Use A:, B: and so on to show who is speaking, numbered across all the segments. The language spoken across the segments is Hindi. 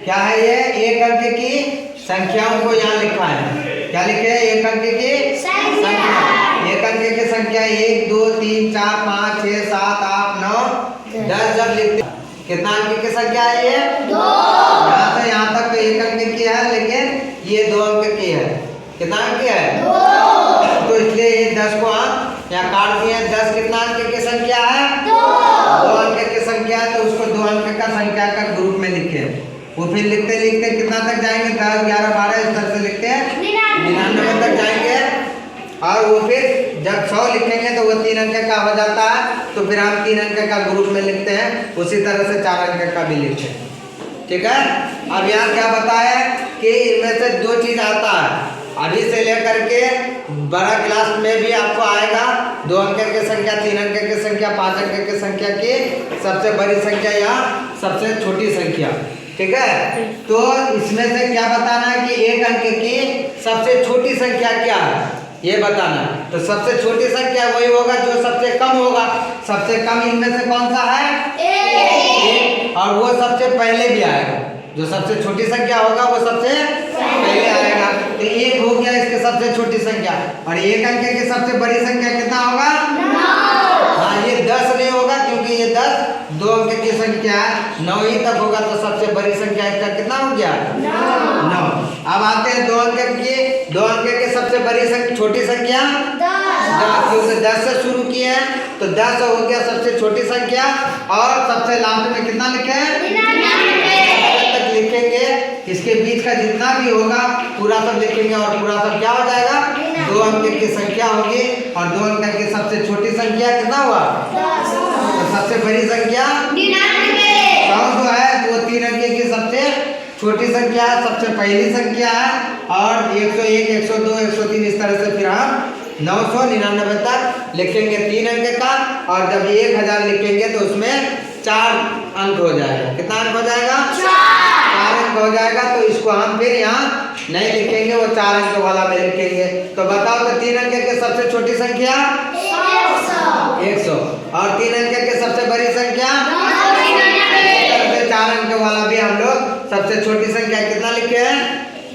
A: क्या है ये? एक अंक की संख्याओं को यहाँ लिखा है। क्या लिखे है? एक अंक की संख्या। एक अंक की संख्या 1 2 3 4 5 6 7 8 9 10 जब लिखते कितना अंक की संख्या है ये? 2। यहाँ से यहाँ तक तो एक अंक की है, लेकिन ये 2 अंक की है। कितना अंक की है? 2। तो इसलिए ये 10 को आप यहाँ काट दिए। 10 कितना अंक की संख्या है? 2 अंक की संख्या है, तो उसको 2 अंक का संख्या का ग्रुप में लिखे। वो फिर लिखते लिखते कितना तक जाएंगे? 10 11 12 इस तरह से लिखते हैं 99 तक जाएंगे। और वो फिर जब 100 लिखेंगे तो वो 3 अंक का हो जाता है, तो फिर हम 3 अंक का ग्रुप में लिखते हैं। उसी तरह से 4 अंक का भी लिखते हैं। ठीक है। अब यहाँ क्या बताया कि इनमें से 2 चीज आता है। अभी से लेकर के बड़ा क्लास में भी आपको आएगा 2 अंक की संख्या, 3 अंक की संख्या, 5 अंक की संख्या की सबसे बड़ी संख्या या सबसे छोटी संख्या। ठीक है। तो इसमें से क्या बताना है कि एक अंक की सबसे छोटी संख्या क्या है, ये बताना है। तो सबसे छोटी संख्या वही होगा जो सबसे कम होगा। सबसे कम इनमें से कौन सा है? 1। और वो सबसे पहले भी आएगा। जो सबसे छोटी संख्या होगा वो सबसे पहले आएगा। तो 1 हो गया इसके सबसे छोटी संख्या। और एक अंक की सबसे बड़ी संख्या कितना होगा? 9। हाँ, ये 10 नहीं होगा क्योंकि ये 10 2 अंक की संख्या है। 9 ही तक होगा तो सबसे बड़ी संख्या इसका कितना हो गया? 9। अब आते हैं 2 अंक की सबसे बड़ी छोटी संख्या 10। क्योंकि 10 से शुरू किए हैं तो 10 हो गया सबसे छोटी संख्या। और सबसे लास्ट में कितना लिखे हैं? 99 तक लिखेंगे। इसके बीच का जितना भी होगा पूरा सब लिखेंगे और पूरा सब क्या हो जाएगा? 2 अंक की संख्या होगी। और 2 अंक की सबसे छोटी संख्या कितना हुआ? 10। तो सबसे बड़ी संख्या 99। 100 जो है वो 3 अंक की सबसे छोटी संख्या है, सबसे पहली संख्या है। और 101 102 103 इस तरह से फिर हम 999 तक लिखेंगे 3 अंक का। और जब 1000 लिखेंगे तो उसमें 4 अंक हो जाएगा। कितना अंक हो जाएगा? 4 अंक हो जाएगा। तो इसको हम फिर यहाँ नहीं लिखेंगे, वो 4 अंक वाला में लिखेंगे। तो बताओ तो 3 अंक की सबसे छोटी संख्या 100। और 3 अंक की सबसे बड़ी संख्या 4 अंक वाला भी हम लोग सबसे छोटी संख्या कितना लिखे हैं?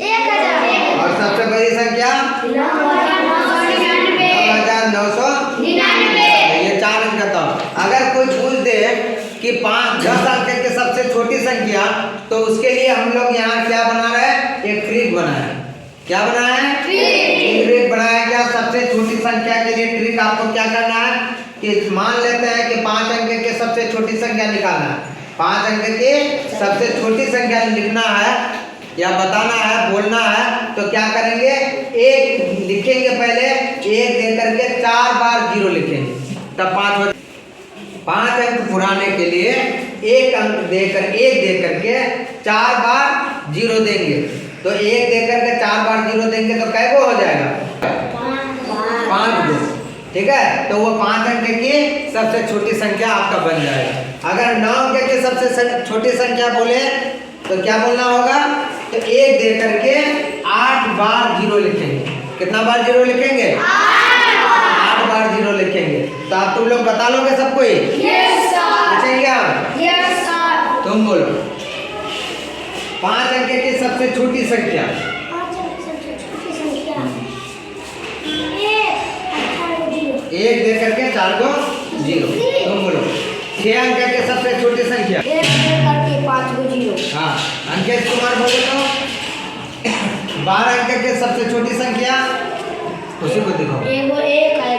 A: 1000। और सबसे बड़ी संख्या 9999। ये 4 अंक का। अगर कोई पूछ दे कि 10 अंक की सबसे छोटी संख्या, तो उसके लिए हम लोग यहाँ क्या बना रहे हैं? एक ट्रिक बना है। क्या बना है? ट्रिक बनाया गया। सबसे छोटी संख्या के लिए ट्रिक आपको क्या करना है कि मान लेते हैं कि 5 अंक की सबसे छोटी संख्या निकालना है। 5 अंक की सबसे छोटी संख्या लिखना है या बताना है, बोलना है। तो क्या करेंगे? 1 लिखेंगे पहले, 1 दे करके 4 बार 0 लिखेंगे, तब 5 हो। 5 अंक पुराने के लिए 1 अंक देकर 1 दे करके 4 बार 0 देंगे। तो 1 दे करके 4 बार 0 देंगे तो कै गो हो जाएगा? 5 गो। ठीक है। तो वो 5 अंक की सबसे छोटी संख्या आपका बन जाएगा। अगर 9 अंक की सबसे छोटी संख्या बोले तो क्या बोलना होगा? तो 1 दे करके 8 बार 0 लिखेंगे। कितना बार 0 लिखेंगे? 8 बार 0 लिखेंगे। तो आप तुम लोग बता लोगे सबको? लिखेंगे आप? तुम बोलो 5 अंक की सबसे छोटी संख्या। 1 दे करके 4 को 0। तुम बोलो 6 अंक की सबसे छोटी संख्या।
B: 1 दे करके 5 को 0।
A: हाँ, अंकित कुमार बोले तो 12 अंक की सबसे छोटी संख्या। उसी को दिखाओ।
B: 1 है